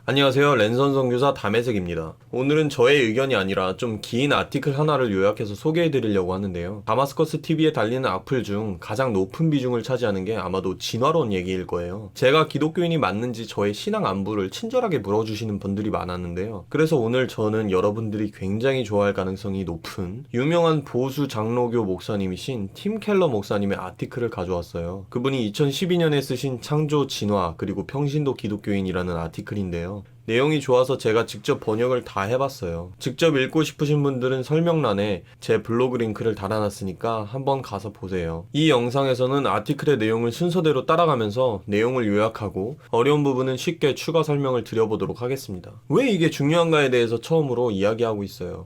안녕하세요. 랜선 선교사 담혜색입니다. 오늘은 저의 의견이 아니라 좀 긴 아티클 하나를 요약해서 소개해드리려고 하는데요. 다마스커스 TV에 달리는 악플 중 가장 높은 비중을 차지하는 게 아마도 진화론 얘기일 거예요. 제가 기독교인이 맞는지 저의 신앙 안부를 친절하게 물어주시는 분들이 많았는데요. 그래서 오늘 저는 여러분들이 굉장히 좋아할 가능성이 높은 유명한 보수 장로교 목사님이신 팀 켈러 목사님의 아티클을 가져왔어요. 그분이 2012년에 쓰신 창조 진화 그리고 평신도 기독교인이라는 아티클인데요. 내용이 좋아서 제가 직접 번역을 다 해봤어요. 직접 읽고 싶으신 분들은 설명란에 제 블로그 링크를 달아놨으니까 한번 가서 보세요. 이 영상에서는 아티클의 내용을 순서대로 따라가면서 내용을 요약하고 어려운 부분은 쉽게 추가 설명을 드려보도록 하겠습니다. 왜 이게 중요한가에 대해서 처음으로 이야기하고 있어요.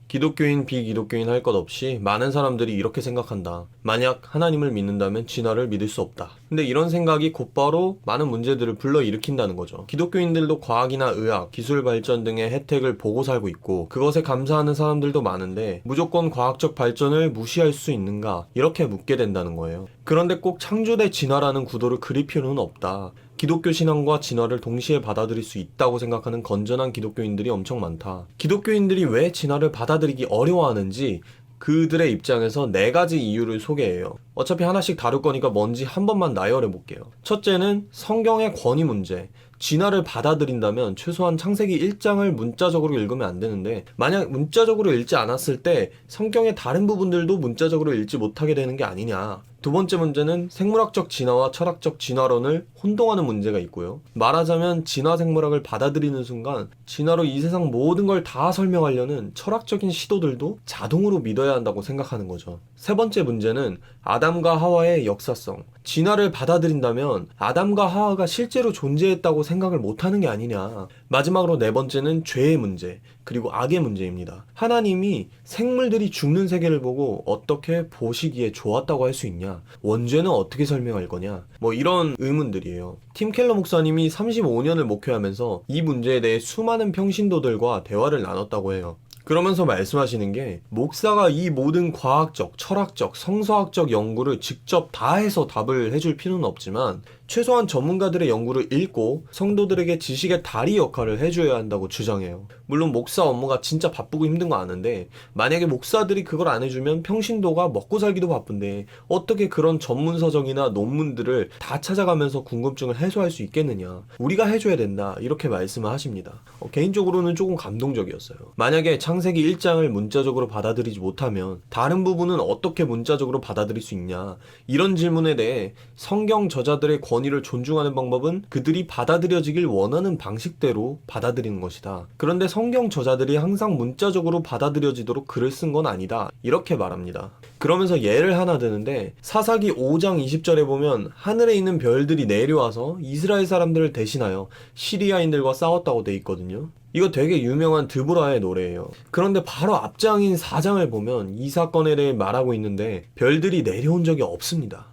기독교인, 비기독교인 할 것 없이 많은 사람들이 이렇게 생각한다. 만약 하나님을 믿는다면 진화를 믿을 수 없다. 근데 이런 생각이 곧바로 많은 문제들을 불러일으킨다는 거죠. 기독교인들도 과학이나 의학, 기술 발전 등의 혜택을 보고 살고 있고 그것에 감사하는 사람들도 많은데 무조건 과학적 발전을 무시할 수 있는가? 이렇게 묻게 된다는 거예요. 그런데 꼭 창조 대 진화라는 구도를 그릴 필요는 없다. 기독교 신앙과 진화를 동시에 받아들일 수 있다고 생각하는 건전한 기독교인들이 엄청 많다. 기독교인들이 왜 진화를 받아들이기 어려워하는지 그들의 입장에서 4가지 이유를 소개해요. 어차피 하나씩 다룰 거니까 뭔지 한 번만 나열해 볼게요. 첫째는 성경의 권위 문제. 진화를 받아들인다면 최소한 창세기 1장을 문자적으로 읽으면 안 되는데 만약 문자적으로 읽지 않았을 때 성경의 다른 부분들도 문자적으로 읽지 못하게 되는 게 아니냐. 두 번째 문제는 생물학적 진화와 철학적 진화론을 혼동하는 문제가 있고요. 말하자면 진화 생물학을 받아들이는 순간 진화로 이 세상 모든 걸 다 설명하려는 철학적인 시도들도 자동으로 믿어야 한다고 생각하는 거죠. 세 번째 문제는 아담과 하와의 역사성. 진화를 받아들인다면 아담과 하와가 실제로 존재했다고 생각을 못하는 게 아니냐. 마지막으로 네 번째는 죄의 문제, 그리고 악의 문제입니다. 하나님이 생물들이 죽는 세계를 보고 어떻게 보시기에 좋았다고 할 수 있냐? 원죄는 어떻게 설명할 거냐? 뭐 이런 의문들이에요. 팀 켈러 목사님이 35년을 목회하면서 이 문제에 대해 수많은 평신도들과 대화를 나눴다고 해요. 그러면서 말씀하시는 게 목사가 이 모든 과학적, 철학적, 성서학적 연구를 직접 다 해서 답을 해줄 필요는 없지만 최소한 전문가들의 연구를 읽고 성도들에게 지식의 다리 역할을 해줘야 한다고 주장해요. 물론 목사 업무가 진짜 바쁘고 힘든 거 아는데 만약에 목사들이 그걸 안 해주면 평신도가 먹고 살기도 바쁜데 어떻게 그런 전문서적이나 논문들을 다 찾아가면서 궁금증을 해소할 수 있겠느냐. 우리가 해줘야 된다. 이렇게 말씀을 하십니다. 개인적으로는 조금 감동적이었어요. 만약에 창세기 1장을 문자적으로 받아들이지 못하면 다른 부분은 어떻게 문자적으로 받아들일 수 있냐. 이런 질문에 대해 성경 저자들의 권위를 존중하는 방법은 그들이 받아들여지길 원하는 방식대로 받아들이는 것이다. 그런데 성경 저자들이 항상 문자적으로 받아들여지도록 글을 쓴 건 아니다. 이렇게 말합니다. 그러면서 예를 하나 드는데 사사기 5장 20절에 보면 하늘에 있는 별들이 내려와서 이스라엘 사람들을 대신하여 시리아인들과 싸웠다고 돼 있거든요. 이거 되게 유명한 드보라의 노래예요. 그런데 바로 앞장인 4장을 보면 이 사건에 대해 말하고 있는데 별들이 내려온 적이 없습니다.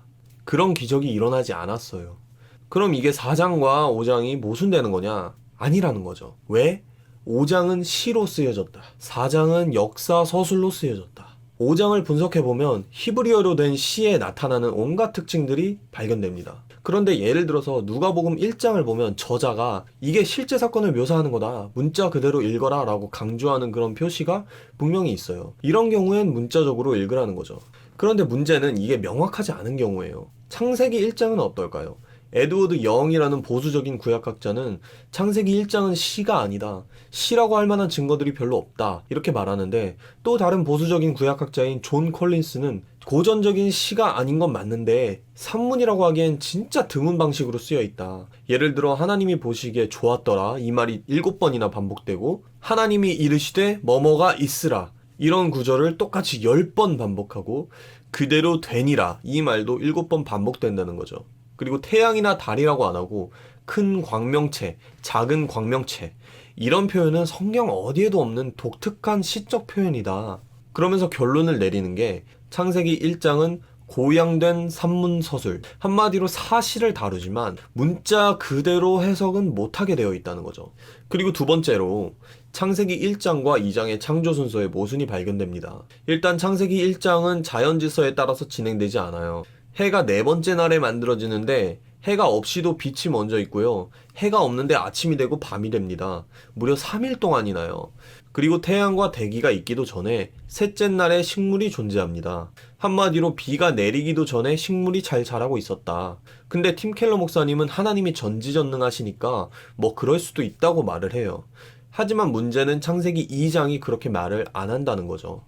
그런 기적이 일어나지 않았어요. 그럼 이게 4장과 5장이 모순되는 거냐? 아니라는 거죠. 왜? 5장은 시로 쓰여졌다. 4장은 역사 서술로 쓰여졌다. 5장을 분석해보면 히브리어로 된 시에 나타나는 온갖 특징들이 발견됩니다. 그런데 예를 들어서 누가복음 1장을 보면 저자가 이게 실제 사건을 묘사하는 거다. 문자 그대로 읽어라 라고 강조하는 그런 표시가 분명히 있어요. 이런 경우엔 문자적으로 읽으라는 거죠. 그런데 문제는 이게 명확하지 않은 경우예요. 창세기 1장은 어떨까요? 에드워드 영이라는 보수적인 구약학자는 창세기 1장은 시가 아니다. 시라고 할 만한 증거들이 별로 없다. 이렇게 말하는데 또 다른 보수적인 구약학자인 존 콜린스는 고전적인 시가 아닌 건 맞는데 산문이라고 하기엔 진짜 드문 방식으로 쓰여 있다. 예를 들어 하나님이 보시기에 좋았더라. 이 말이 7번이나 반복되고 하나님이 이르시되 뭐뭐가 있으라. 이런 구절을 똑같이 10번 반복하고 그대로 되니라. 이 말도 7번 반복된다는 거죠. 그리고 태양이나 달이라고 안 하고 큰 광명체, 작은 광명체 이런 표현은 성경 어디에도 없는 독특한 시적 표현이다. 그러면서 결론을 내리는 게 창세기 1장은 고양된 산문서술, 한마디로 사실을 다루지만 문자 그대로 해석은 못하게 되어 있다는 거죠. 그리고 두 번째로 창세기 1장과 2장의 창조 순서에 모순이 발견됩니다. 일단 창세기 1장은 자연질서에 따라서 진행되지 않아요. 해가 네 번째 날에 만들어지는데 해가 없이도 빛이 먼저 있고요. 해가 없는데 아침이 되고 밤이 됩니다. 무려 3일 동안이나요. 그리고 태양과 대기가 있기도 전에 셋째 날에 식물이 존재합니다. 한마디로 비가 내리기도 전에 식물이 잘 자라고 있었다. 근데 팀 켈러 목사님은 하나님이 전지전능하시니까 뭐 그럴 수도 있다고 말을 해요. 하지만 문제는 창세기 2장이 그렇게 말을 안 한다는 거죠.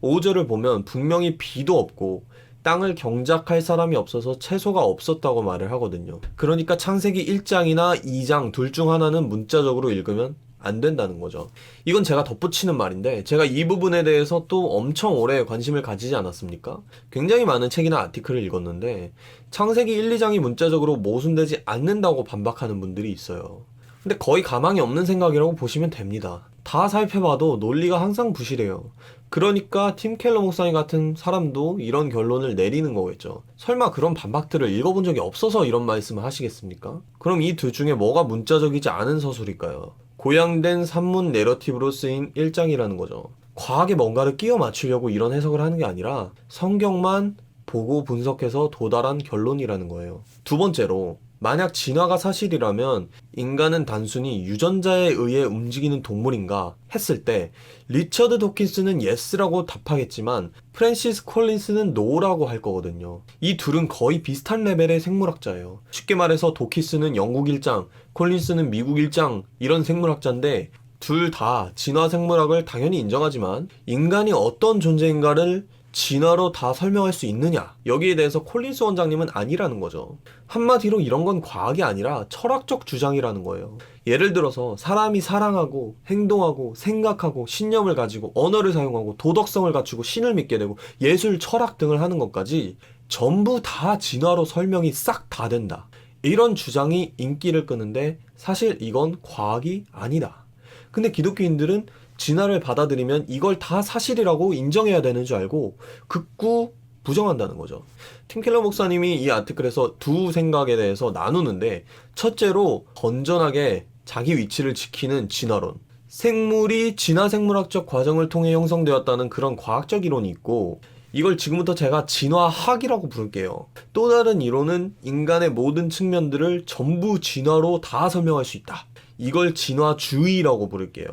5절을 보면 분명히 비도 없고 땅을 경작할 사람이 없어서 채소가 없었다고 말을 하거든요. 그러니까 창세기 1장이나 2장 둘 중 하나는 문자적으로 읽으면 안 된다는 거죠. 이건 제가 덧붙이는 말인데 제가 이 부분에 대해서 또 엄청 오래 관심을 가지지 않았습니까? 굉장히 많은 책이나 아티클을 읽었는데 창세기 1, 2장이 문자적으로 모순되지 않는다고 반박하는 분들이 있어요. 근데 거의 가망이 없는 생각이라고 보시면 됩니다. 다 살펴봐도 논리가 항상 부실해요. 그러니까 팀 켈러 목사님 같은 사람도 이런 결론을 내리는 거겠죠. 설마 그런 반박들을 읽어본 적이 없어서 이런 말씀을 하시겠습니까? 그럼 이 둘 중에 뭐가 문자적이지 않은 서술일까요? 고양된 산문 내러티브로 쓰인 1장이라는 거죠. 과학에 뭔가를 끼워 맞추려고 이런 해석을 하는 게 아니라 성경만 보고 분석해서 도달한 결론이라는 거예요. 두 번째로, 만약 진화가 사실이라면 인간은 단순히 유전자에 의해 움직이는 동물인가 했을 때 리처드 도킨스는 예스라고 답하겠지만 프랜시스 콜린스는 노라고 할 거거든요. 이 둘은 거의 비슷한 레벨의 생물학자예요. 쉽게 말해서 도킨스는 영국 일장, 콜린스는 미국 일장 이런 생물학자인데 둘 다 진화 생물학을 당연히 인정하지만 인간이 어떤 존재인가를 진화로 다 설명할 수 있느냐? 여기에 대해서 콜린스 원장님은 아니라는 거죠. 한마디로 이런 건 과학이 아니라 철학적 주장이라는 거예요. 예를 들어서 사람이 사랑하고 행동하고 생각하고 신념을 가지고 언어를 사용하고 도덕성을 갖추고 신을 믿게 되고 예술, 철학 등을 하는 것까지 전부 다 진화로 설명이 싹 다 된다. 이런 주장이 인기를 끄는데 사실 이건 과학이 아니다. 근데 기독교인들은 진화를 받아들이면 이걸 다 사실이라고 인정해야 되는 줄 알고 극구 부정한다는 거죠. 팀 켈러 목사님이 이 아티클에서 두 생각에 대해서 나누는데 첫째로 건전하게 자기 위치를 지키는 진화론. 생물이 진화 생물학적 과정을 통해 형성되었다는 그런 과학적 이론이 있고 이걸 지금부터 제가 진화학이라고 부를게요. 또 다른 이론은 인간의 모든 측면들을 전부 진화로 다 설명할 수 있다. 이걸 진화주의라고 부를게요.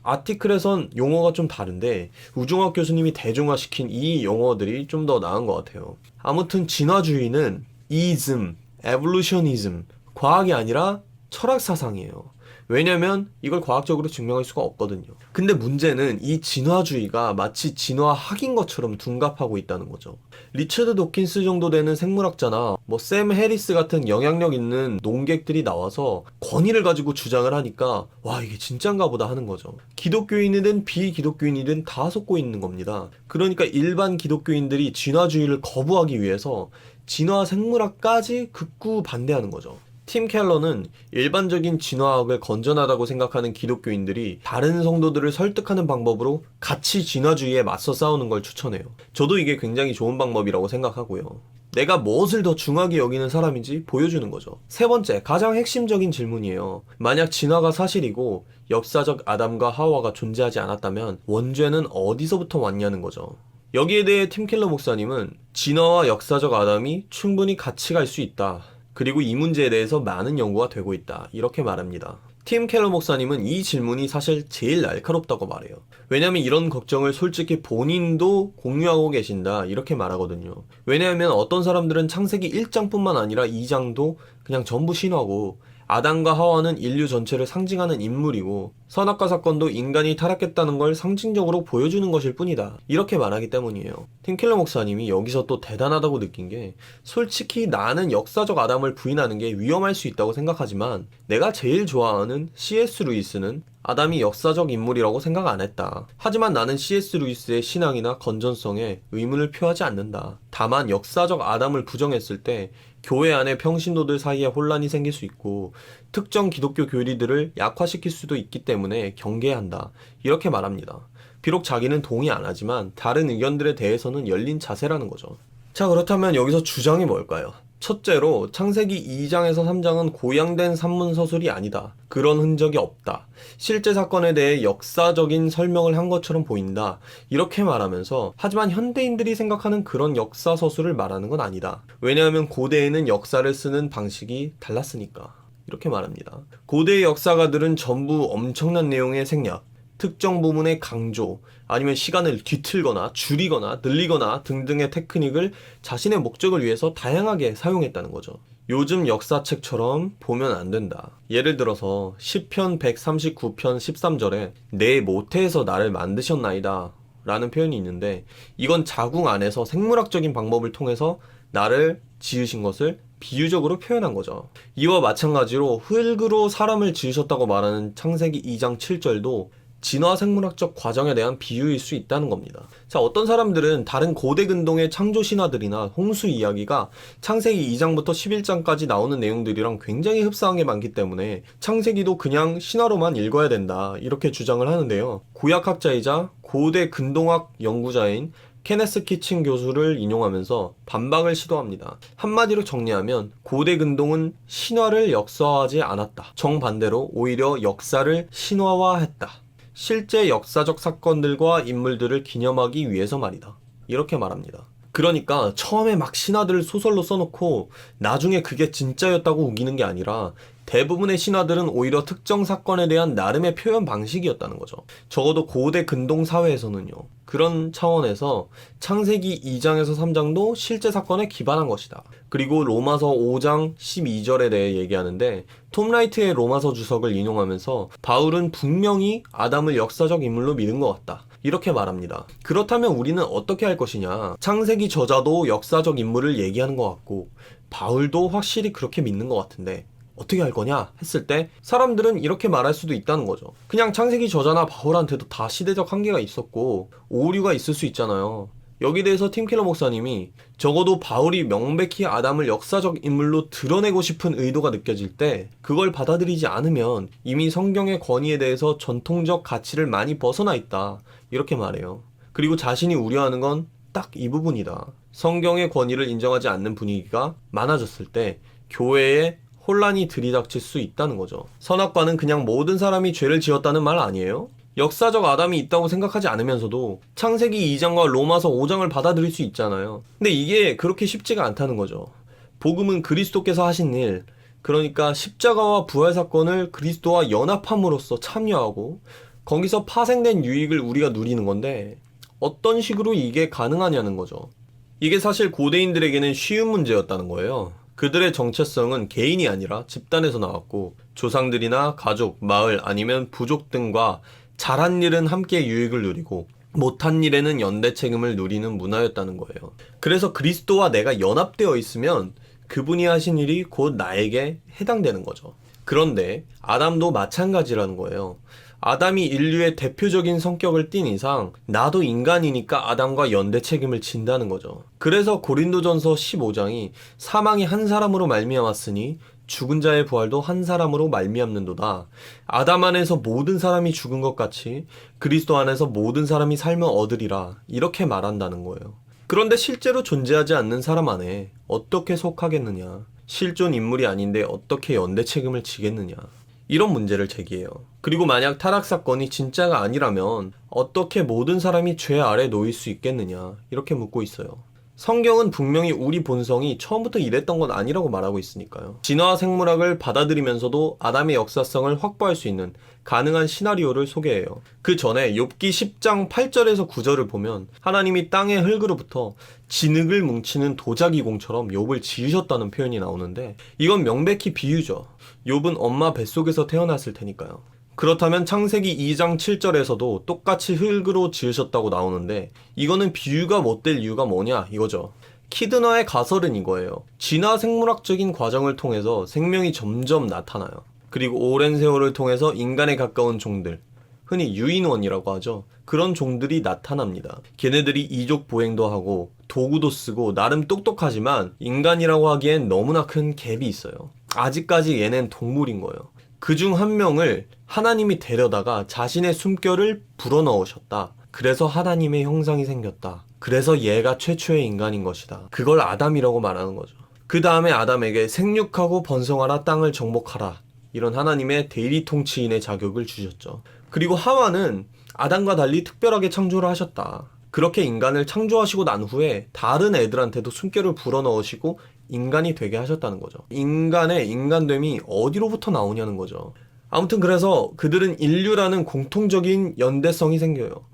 아티클에선 용어가 좀 다른데 우종학 교수님이 대중화시킨 이 용어들이 좀 더 나은 것 같아요. 아무튼 진화주의는 이즘, 에볼루셔니즘, 과학이 아니라 철학사상이에요. 왜냐면 이걸 과학적으로 증명할 수가 없거든요. 근데 문제는 이 진화주의가 마치 진화학인 것처럼 둔갑하고 있다는 거죠. 리처드 도킨스 정도 되는 생물학자나 샘 해리스 같은 영향력 있는 농객들이 나와서 권위를 가지고 주장을 하니까 와 이게 진짠가 보다 하는 거죠. 기독교인이든 비기독교인이든 다 속고 있는 겁니다. 그러니까 일반 기독교인들이 진화주의를 거부하기 위해서 진화 생물학까지 극구 반대하는 거죠. 팀 켈러는 일반적인 진화학을 건전하다고 생각하는 기독교인들이 다른 성도들을 설득하는 방법으로 같이 진화주의에 맞서 싸우는 걸 추천해요. 저도 이게 굉장히 좋은 방법이라고 생각하고요. 내가 무엇을 더 중하게 여기는 사람인지 보여주는 거죠. 세 번째, 가장 핵심적인 질문이에요. 만약 진화가 사실이고 역사적 아담과 하와가 존재하지 않았다면 원죄는 어디서부터 왔냐는 거죠. 여기에 대해 팀 켈러 목사님은 진화와 역사적 아담이 충분히 같이 갈 수 있다. 그리고 이 문제에 대해서 많은 연구가 되고 있다. 이렇게 말합니다. 팀 켈러 목사님은 이 질문이 사실 제일 날카롭다고 말해요. 왜냐면 이런 걱정을 솔직히 본인도 공유하고 계신다. 이렇게 말하거든요. 왜냐하면 어떤 사람들은 창세기 1장뿐만 아니라 2장도 그냥 전부 신화고 아담과 하와는 인류 전체를 상징하는 인물이고 선악과 사건도 인간이 타락했다는 걸 상징적으로 보여주는 것일 뿐이다. 이렇게 말하기 때문이에요. 팀 켈러 목사님이 여기서 또 대단하다고 느낀 게 솔직히 나는 역사적 아담을 부인하는 게 위험할 수 있다고 생각하지만 내가 제일 좋아하는 C.S. 루이스는 아담이 역사적 인물이라고 생각 안 했다. 하지만 나는 C.S. 루이스의 신앙이나 건전성에 의문을 표하지 않는다. 다만 역사적 아담을 부정했을 때 교회 안에 평신도들 사이에 혼란이 생길 수 있고 특정 기독교 교리들을 약화시킬 수도 있기 때문에 경계한다. 이렇게 말합니다. 비록 자기는 동의 안 하지만 다른 의견들에 대해서는 열린 자세라는 거죠. 자, 그렇다면 여기서 주장이 뭘까요? 첫째로 창세기 2장에서 3장은 고양된 산문서술이 아니다. 그런 흔적이 없다. 실제 사건에 대해 역사적인 설명을 한 것처럼 보인다. 이렇게 말하면서 하지만 현대인들이 생각하는 그런 역사서술을 말하는 건 아니다. 왜냐하면 고대에는 역사를 쓰는 방식이 달랐으니까. 이렇게 말합니다. 고대의 역사가들은 전부 엄청난 내용의 생략, 특정 부분의 강조, 아니면 시간을 뒤틀거나 줄이거나 늘리거나 등등의 테크닉을 자신의 목적을 위해서 다양하게 사용했다는 거죠. 요즘 역사책처럼 보면 안 된다. 예를 들어서 시편 139편 13절에 내 모태에서 나를 만드셨나이다 라는 표현이 있는데, 이건 자궁 안에서 생물학적인 방법을 통해서 나를 지으신 것을 비유적으로 표현한 거죠. 이와 마찬가지로 흙으로 사람을 지으셨다고 말하는 창세기 2장 7절도 진화 생물학적 과정에 대한 비유일 수 있다는 겁니다. 자, 어떤 사람들은 다른 고대 근동의 창조 신화들이나 홍수 이야기가 창세기 2장부터 11장까지 나오는 내용들이랑 굉장히 흡사한 게 많기 때문에 창세기도 그냥 신화로만 읽어야 된다, 이렇게 주장을 하는데요. 구약학자이자 고대 근동학 연구자인 케네스 키친 교수를 인용하면서 반박을 시도합니다. 한마디로 정리하면 고대 근동은 신화를 역사화하지 않았다. 정반대로 오히려 역사를 신화화했다. 실제 역사적 사건들과 인물들을 기념하기 위해서 말이다. 이렇게 말합니다. 그러니까 처음에 막 신화들을 소설로 써놓고 나중에 그게 진짜였다고 우기는 게 아니라 대부분의 신화들은 오히려 특정 사건에 대한 나름의 표현 방식이었다는 거죠. 적어도 고대 근동 사회에서는요. 그런 차원에서 창세기 2장에서 3장도 실제 사건에 기반한 것이다. 그리고 로마서 5장 12절에 대해 얘기하는데, 톰 라이트의 로마서 주석을 인용하면서 바울은 분명히 아담을 역사적 인물로 믿은 것 같다, 이렇게 말합니다. 그렇다면 우리는 어떻게 할 것이냐? 창세기 저자도 역사적 인물을 얘기하는 것 같고 바울도 확실히 그렇게 믿는 것 같은데 어떻게 할 거냐 했을 때 사람들은 이렇게 말할 수도 있다는 거죠. 그냥 창세기 저자나 바울한테도 다 시대적 한계가 있었고 오류가 있을 수 있잖아요. 여기 대해서 팀킬러 목사님이 적어도 바울이 명백히 아담을 역사적 인물로 드러내고 싶은 의도가 느껴질 때 그걸 받아들이지 않으면 이미 성경의 권위에 대해서 전통적 가치를 많이 벗어나 있다, 이렇게 말해요. 그리고 자신이 우려하는 건 딱 이 부분이다. 성경의 권위를 인정하지 않는 분위기가 많아졌을 때 교회에 혼란이 들이닥칠 수 있다는 거죠. 선악과는 그냥 모든 사람이 죄를 지었다는 말 아니에요? 역사적 아담이 있다고 생각하지 않으면서도 창세기 2장과 로마서 5장을 받아들일 수 있잖아요. 근데 이게 그렇게 쉽지가 않다는 거죠. 복음은 그리스도께서 하신 일, 그러니까 십자가와 부활 사건을 그리스도와 연합함으로써 참여하고 거기서 파생된 유익을 우리가 누리는 건데 어떤 식으로 이게 가능하냐는 거죠. 이게 사실 고대인들에게는 쉬운 문제였다는 거예요. 그들의 정체성은 개인이 아니라 집단에서 나왔고 조상들이나 가족, 마을 아니면 부족 등과 잘한 일은 함께 유익을 누리고 못한 일에는 연대 책임을 누리는 문화였다는 거예요. 그래서 그리스도와 내가 연합되어 있으면 그분이 하신 일이 곧 나에게 해당되는 거죠. 그런데 아담도 마찬가지라는 거예요. 아담이 인류의 대표적인 성격을 띤 이상 나도 인간이니까 아담과 연대 책임을 진다는 거죠. 그래서 고린도전서 15장이 사망이 한 사람으로 말미암았으니 죽은 자의 부활도 한 사람으로 말미암는도다. 아담 안에서 모든 사람이 죽은 것 같이 그리스도 안에서 모든 사람이 삶을 얻으리라, 이렇게 말한다는 거예요. 그런데 실제로 존재하지 않는 사람 안에 어떻게 속하겠느냐? 실존 인물이 아닌데 어떻게 연대 책임을 지겠느냐? 이런 문제를 제기해요. 그리고 만약 타락 사건이 진짜가 아니라면 어떻게 모든 사람이 죄 아래 놓일 수 있겠느냐, 이렇게 묻고 있어요. 성경은 분명히 우리 본성이 처음부터 이랬던 건 아니라고 말하고 있으니까요. 진화와 생물학을 받아들이면서도 아담의 역사성을 확보할 수 있는 가능한 시나리오를 소개해요. 그 전에 욥기 10장 8절에서 9절을 보면 하나님이 땅의 흙으로부터 진흙을 뭉치는 도자기공처럼 욥을 지으셨다는 표현이 나오는데 이건 명백히 비유죠. 욥은 엄마 뱃속에서 태어났을 테니까요. 그렇다면 창세기 2장 7절에서도 똑같이 흙으로 지으셨다고 나오는데 이거는 비유가 못 될 이유가 뭐냐 이거죠. 키드너의 가설은 이거예요. 진화 생물학적인 과정을 통해서 생명이 점점 나타나요. 그리고 오랜 세월을 통해서 인간에 가까운 종들, 흔히 유인원이라고 하죠. 그런 종들이 나타납니다. 걔네들이 이족 보행도 하고 도구도 쓰고 나름 똑똑하지만 인간이라고 하기엔 너무나 큰 갭이 있어요. 아직까지 얘는 동물인 거예요. 그중 한 명을 하나님이 데려다가 자신의 숨결을 불어넣으셨다. 그래서 하나님의 형상이 생겼다. 그래서 얘가 최초의 인간인 것이다. 그걸 아담이라고 말하는 거죠. 그 다음에 아담에게 생육하고 번성하라 땅을 정복하라 이런 하나님의 대리 통치인의 자격을 주셨죠. 그리고 하와는 아담과 달리 특별하게 창조를 하셨다. 그렇게 인간을 창조하시고 난 후에 다른 애들한테도 숨결을 불어넣으시고 인간이 되게 하셨다는 거죠. 인간의 인간됨이 어디로부터 나오냐는 거죠. 아무튼 그래서 그들은 인류라는 공통적인 연대성이 생겨요.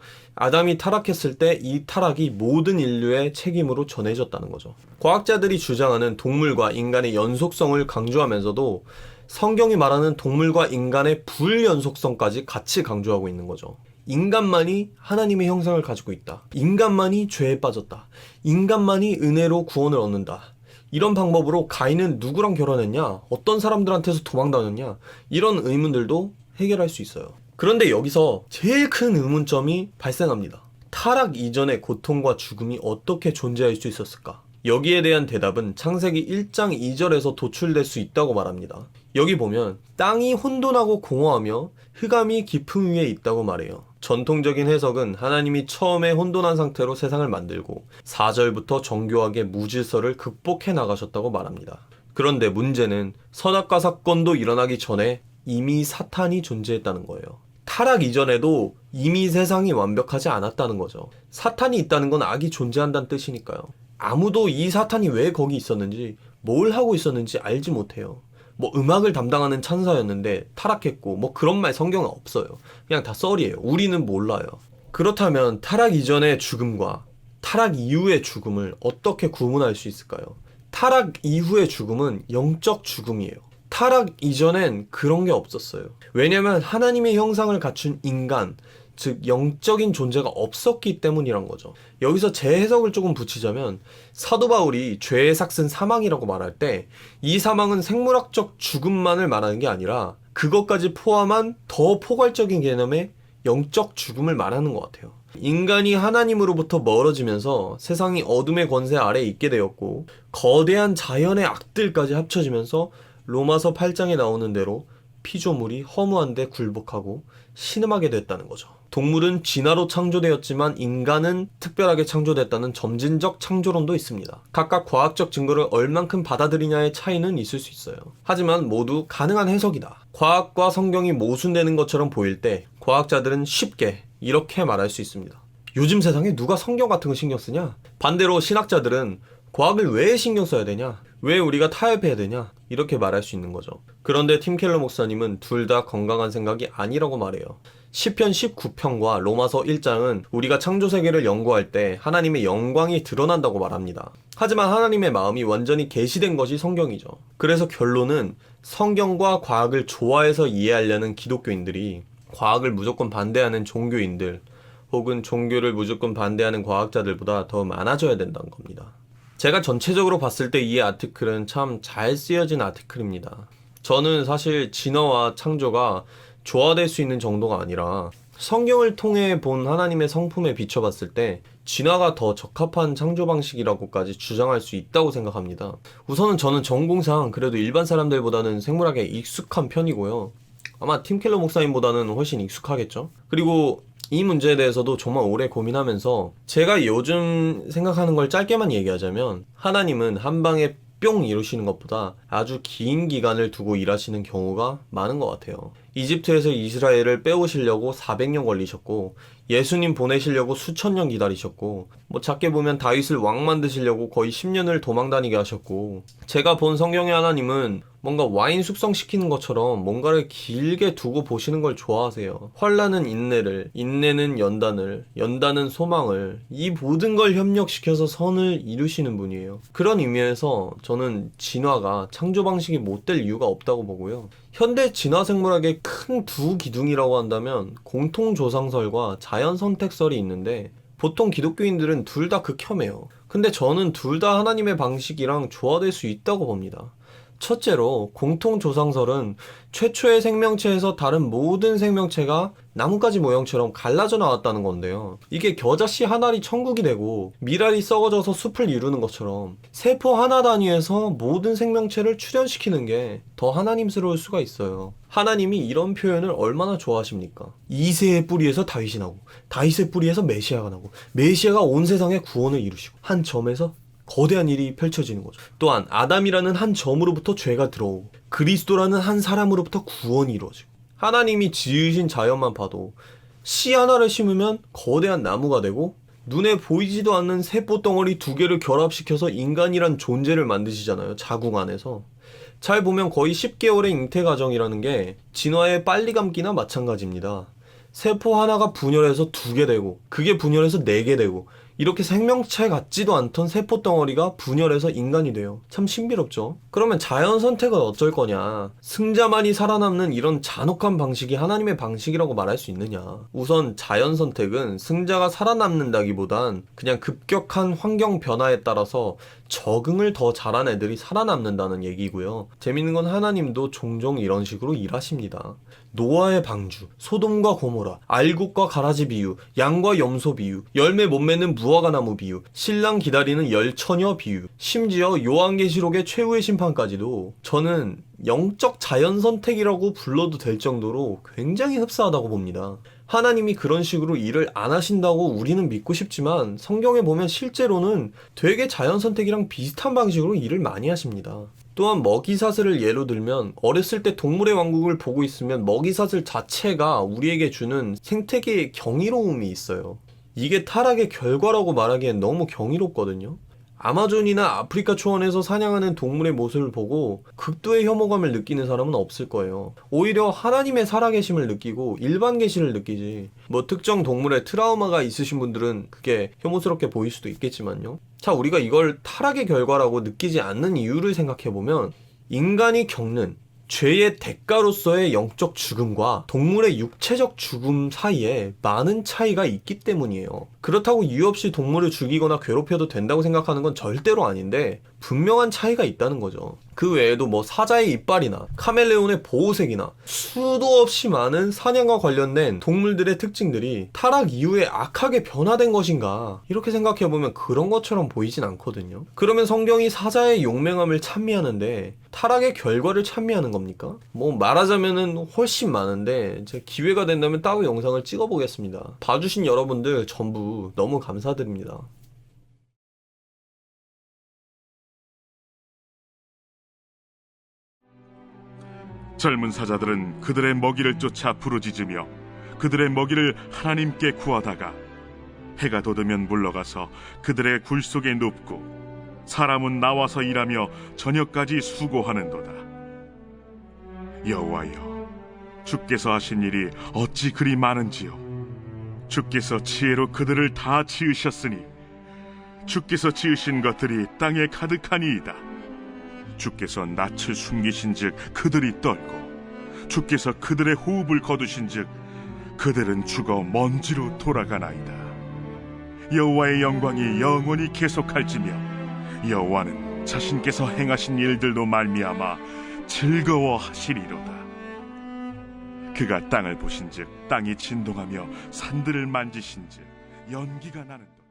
아담이 타락했을 때 이 타락이 모든 인류의 책임으로 전해졌다는 거죠. 과학자들이 주장하는 동물과 인간의 연속성을 강조하면서도 성경이 말하는 동물과 인간의 불연속성까지 같이 강조하고 있는 거죠. 인간만이 하나님의 형상을 가지고 있다. 인간만이 죄에 빠졌다. 인간만이 은혜로 구원을 얻는다. 이런 방법으로 가인은 누구랑 결혼했냐? 어떤 사람들한테서 도망다녔냐? 이런 의문들도 해결할 수 있어요. 그런데 여기서 제일 큰 의문점이 발생합니다. 타락 이전의 고통과 죽음이 어떻게 존재할 수 있었을까? 여기에 대한 대답은 창세기 1장 2절에서 도출될 수 있다고 말합니다. 여기 보면 땅이 혼돈하고 공허하며 흑암이 깊음 위에 있다고 말해요. 전통적인 해석은 하나님이 처음에 혼돈한 상태로 세상을 만들고 4절부터 정교하게 무질서를 극복해 나가셨다고 말합니다. 그런데 문제는 선악과 사건도 일어나기 전에 이미 사탄이 존재했다는 거예요. 타락 이전에도 이미 세상이 완벽하지 않았다는 거죠. 사탄이 있다는 건 악이 존재한다는 뜻이니까요. 아무도 이 사탄이 왜 거기 있었는지, 뭘 하고 있었는지 알지 못해요. 뭐 음악을 담당하는 찬사였는데 타락했고 뭐 그런 말 성경에 없어요. 그냥 다 썰이에요. 우리는 몰라요. 그렇다면 타락 이전의 죽음과 타락 이후의 죽음을 어떻게 구분할 수 있을까요? 타락 이후의 죽음은 영적 죽음이에요. 타락 이전엔 그런 게 없었어요. 왜냐면 하나님의 형상을 갖춘 인간, 즉 영적인 존재가 없었기 때문이란 거죠. 여기서 제 해석을 조금 붙이자면 사도 바울이 죄의 삭은 사망이라고 말할 때 이 사망은 생물학적 죽음만을 말하는 게 아니라 그것까지 포함한 더 포괄적인 개념의 영적 죽음을 말하는 것 같아요. 인간이 하나님으로부터 멀어지면서 세상이 어둠의 권세 아래에 있게 되었고 거대한 자연의 악들까지 합쳐지면서 로마서 8장에 나오는 대로 피조물이 허무한데 굴복하고 신음하게 됐다는 거죠. 동물은 진화로 창조되었지만 인간은 특별하게 창조됐다는 점진적 창조론도 있습니다. 각각 과학적 증거를 얼만큼 받아들이냐의 차이는 있을 수 있어요. 하지만 모두 가능한 해석이다. 과학과 성경이 모순되는 것처럼 보일 때 과학자들은 쉽게 이렇게 말할 수 있습니다. 요즘 세상에 누가 성경 같은 거 신경 쓰냐? 반대로 신학자들은 과학을 왜 신경 써야 되냐? 왜 우리가 타협해야 되냐? 이렇게 말할 수 있는 거죠. 그런데 팀 켈러 목사님은 둘 다 건강한 생각이 아니라고 말해요. 시편 19편과 로마서 1장은 우리가 창조세계를 연구할 때 하나님의 영광이 드러난다고 말합니다. 하지만 하나님의 마음이 완전히 계시된 것이 성경이죠. 그래서 결론은 성경과 과학을 조화해서 이해하려는 기독교인들이 과학을 무조건 반대하는 종교인들 혹은 종교를 무조건 반대하는 과학자들보다 더 많아져야 된다는 겁니다. 제가 전체적으로 봤을 때 이 아티클은 참 잘 쓰여진 아티클입니다. 저는 사실 진화와 창조가 조화될 수 있는 정도가 아니라 성경을 통해 본 하나님의 성품에 비춰봤을 때 진화가 더 적합한 창조 방식이라고까지 주장할 수 있다고 생각합니다. 우선은 저는 전공상 그래도 일반 사람들보다는 생물학에 익숙한 편이고요. 아마 팀 켈러 목사님보다는 훨씬 익숙하겠죠? 그리고 이 문제에 대해서도 정말 오래 고민하면서 제가 요즘 생각하는 걸 짧게만 얘기하자면 하나님은 한 방에 뿅 이루시는 것보다 아주 긴 기간을 두고 일하시는 경우가 많은 것 같아요. 이집트에서 이스라엘을 빼오시려고 400년 걸리셨고 예수님 보내시려고 수천 년 기다리셨고 뭐 작게 보면 다윗을 왕 만드시려고 거의 10년을 도망다니게 하셨고 제가 본 성경의 하나님은 뭔가 와인 숙성시키는 것처럼 뭔가를 길게 두고 보시는 걸 좋아하세요. 환난은 인내를, 인내는 연단을, 연단은 소망을 이 모든 걸 협력시켜서 선을 이루시는 분이에요. 그런 의미에서 저는 진화가 창조 방식이 못 될 이유가 없다고 보고요. 현대 진화 생물학의 큰 두 기둥이라고 한다면 공통조상설과 자연선택설이 있는데 보통 기독교인들은 둘 다 극혐해요. 근데 저는 둘 다 하나님의 방식이랑 조화될 수 있다고 봅니다. 첫째로 공통조상설은 최초의 생명체에서 다른 모든 생명체가 나뭇가지 모형처럼 갈라져 나왔다는 건데요. 이게 겨자씨 한 알이 천국이 되고 밀알이 썩어져서 숲을 이루는 것처럼 세포 하나 단위에서 모든 생명체를 출현시키는 게 더 하나님스러울 수가 있어요. 하나님이 이런 표현을 얼마나 좋아하십니까? 이새의 뿌리에서 다윗이 나고 다윗의 뿌리에서 메시아가 나고 메시아가 온 세상의 구원을 이루시고 한 점에서 거대한 일이 펼쳐지는 거죠. 또한 아담이라는 한 점으로부터 죄가 들어오고 그리스도라는 한 사람으로부터 구원이 이루어지고 하나님이 지으신 자연만 봐도 씨 하나를 심으면 거대한 나무가 되고 눈에 보이지도 않는 세포 덩어리 2개를 결합시켜서 인간이란 존재를 만드시잖아요. 자궁 안에서. 잘 보면 거의 10개월의 잉태 과정이라는 게 진화의 빨리 감기나 마찬가지입니다. 세포 하나가 분열해서 2개 되고 그게 분열해서 4개 되고 이렇게 생명체 같지도 않던 세포 덩어리가 분열해서 인간이 돼요. 참 신비롭죠? 그러면 자연 선택은 어쩔 거냐? 승자만이 살아남는 이런 잔혹한 방식이 하나님의 방식이라고 말할 수 있느냐? 우선 자연 선택은 승자가 살아남는다기보단 그냥 급격한 환경 변화에 따라서 적응을 더 잘한 애들이 살아남는다는 얘기고요. 재밌는 건 하나님도 종종 이런 식으로 일하십니다. 노아의 방주, 소돔과 고모라, 알곡과 가라지 비유, 양과 염소 비유, 열매 못 맺는 무화과 나무 비유, 신랑 기다리는 열처녀 비유, 심지어 요한계시록의 최후의 심판까지도 저는 영적 자연 선택이라고 불러도 될 정도로 굉장히 흡사하다고 봅니다. 하나님이 그런 식으로 일을 안 하신다고 우리는 믿고 싶지만 성경에 보면 실제로는 되게 자연 선택이랑 비슷한 방식으로 일을 많이 하십니다. 또한 먹이사슬을 예로 들면 어렸을 때 동물의 왕국을 보고 있으면 먹이사슬 자체가 우리에게 주는 생태계의 경이로움이 있어요. 이게 타락의 결과라고 말하기엔 너무 경이롭거든요. 아마존이나 아프리카 초원에서 사냥하는 동물의 모습을 보고 극도의 혐오감을 느끼는 사람은 없을 거예요. 오히려 하나님의 살아계심을 느끼고 일반 계시를 느끼지. 뭐 특정 동물에 트라우마가 있으신 분들은 그게 혐오스럽게 보일 수도 있겠지만요. 자, 우리가 이걸 타락의 결과라고 느끼지 않는 이유를 생각해보면 인간이 겪는 죄의 대가로서의 영적 죽음과 동물의 육체적 죽음 사이에 많은 차이가 있기 때문이에요. 그렇다고 이유 없이 동물을 죽이거나 괴롭혀도 된다고 생각하는 건 절대로 아닌데 분명한 차이가 있다는 거죠. 그 외에도 뭐 사자의 이빨이나 카멜레온의 보호색이나 수도 없이 많은 사냥과 관련된 동물들의 특징들이 타락 이후에 악하게 변화된 것인가 이렇게 생각해보면 그런 것처럼 보이진 않거든요. 그러면 성경이 사자의 용맹함을 찬미하는데 타락의 결과를 찬미하는 겁니까? 뭐 말하자면은 훨씬 많은데 제가 기회가 된다면 따로 영상을 찍어보겠습니다. 봐주신 여러분들 전부 너무 감사드립니다. 젊은 사자들은 그들의 먹이를 쫓아 부르짖으며 그들의 먹이를 하나님께 구하다가 해가 돋으면 물러가서 그들의 굴 속에 눕고 사람은 나와서 일하며 저녁까지 수고하는도다. 여호와여, 주께서 하신 일이 어찌 그리 많은지요. 주께서 지혜로 그들을 다 지으셨으니 주께서 지으신 것들이 땅에 가득하니이다. 주께서 낯을 숨기신즉 그들이 떨고 주께서 그들의 호흡을 거두신즉 그들은 죽어 먼지로 돌아가나이다. 여호와의 영광이 영원히 계속할지며 여호와는 자신께서 행하신 일들로 말미암아 즐거워하시리로다. 그가 땅을 보신즉 땅이 진동하며 산들을 만지신즉 연기가 나는도다.